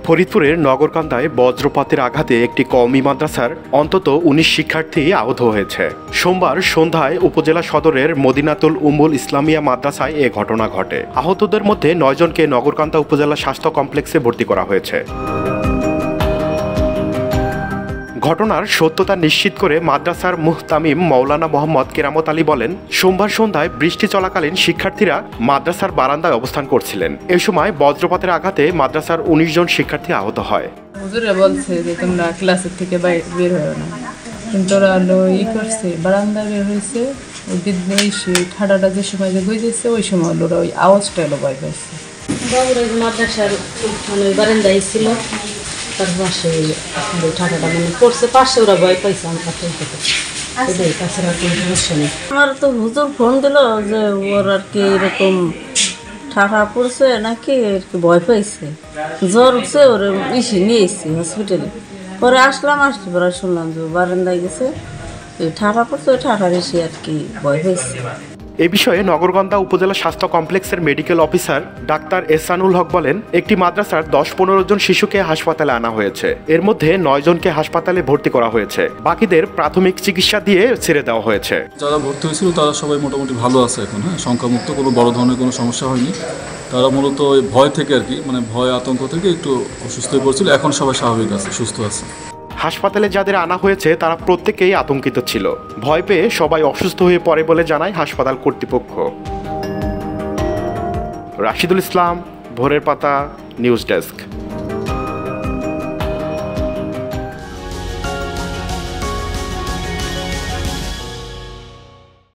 ফরিদপুরের নগরকান্দায় বজ্রপাতের আঘাতে একটি কওমি মাদ্রাসার অন্তত ১৯ শিক্ষার্থী আহত হয়েছে। সোমবার সন্ধ্যায় উপজেলা সদরের মদিনাতুল উম্মুল ইসলামিয়া মাদ্রাসায় এ ঘটনা ঘটে। আহতদের মধ্যে ৯ জনকে নগরকান্দা উপজেলা স্বাস্থ্য কমপ্লেক্সে ভর্তি করা হয়েছে। ঘটনার সত্যতা নিশ্চিত করে মাদ্রাসার মুহতামিম মাওলানা মোহাম্মদ কেরামত আলী বলেন, সোমবার সন্ধ্যায় বৃষ্টি চলাকালীন শিক্ষার্থীরা মাদ্রাসার বারান্দায় অবস্থান করছিলেন। এ সময় বজ্রপাতের আঘাতে মাদ্রাসার ১৯ জন শিক্ষার্থী আহত হয়। হুজুরে বলছে যে তোমরা ক্লাসের থেকে বের হয়ে না, কিন্তু ওরা করছে বারান্দায় বের হয়েছে। ওই ঠাডাটা যে সময় যে গইতেছে ওই সময় ওরা ওই আওয়াজটা ভয় পাইছে। মাদ্রাসার বারান্দায় ছিল, তার পাশে ঠান্ডাটা পড়ছে, পাশে ওরা ভয় পাইছে। আমার তো হুজুর ফোন দিল যে ওর আর কি এরকম ঠাঠা পড়ছে নাকি আর কি ভয় পাইছে, জ্বর উঠছে, ওর বেশি নিয়ে এসছি হসপিটালে। পরে আসতে পরে শুনলাম যে বারান্দায় গেছে, ঠাঠা পড়ছে, ওই ঠাঠার এসে আর কি ভয় পাইছে। এ বিষয়ে নগরকান্দা উপজেলা স্বাস্থ্য কমপ্লেক্সের মেডিকেল অফিসার ডাক্তার এহসানুল হক বলেন, একটি মাদ্রাসার ১০-১৫ জন শিশুকে হাসপাতালে আনা হয়েছে। এর মধ্যে ৯ জনকে হাসপাতালে ভর্তি করা হয়েছে। বাকিদের প্রাথমিক চিকিৎসা দিয়ে ছেড়ে দেওয়া হয়েছে। যারা ভর্তি হয়েছিল তারা সবাই মোটামুটি ভালো আছে এখন। সংখ্যামুক্ত, কোনো বড় ধরনের কোনো সমস্যা হয়নি। তারা মূলত ওই ভয় থেকে আর কি, ভয় আতঙ্ক থেকে একটু অসুস্থ হয়ে পড়ছিল। এখন সবাই স্বাভাবিক আছে, সুস্থ আছে। হাসপাতালে যাদের আনা হয়েছে তারা প্রত্যেকেই আতঙ্কিত ছিল। ভয় পেয়ে সবাই অসুস্থ হয়ে পড়ে বলে জানায় হাসপাতাল কর্তৃপক্ষ। রাশিদুল ইসলাম, ভোরের পাতা, নিউজ ডেস্ক।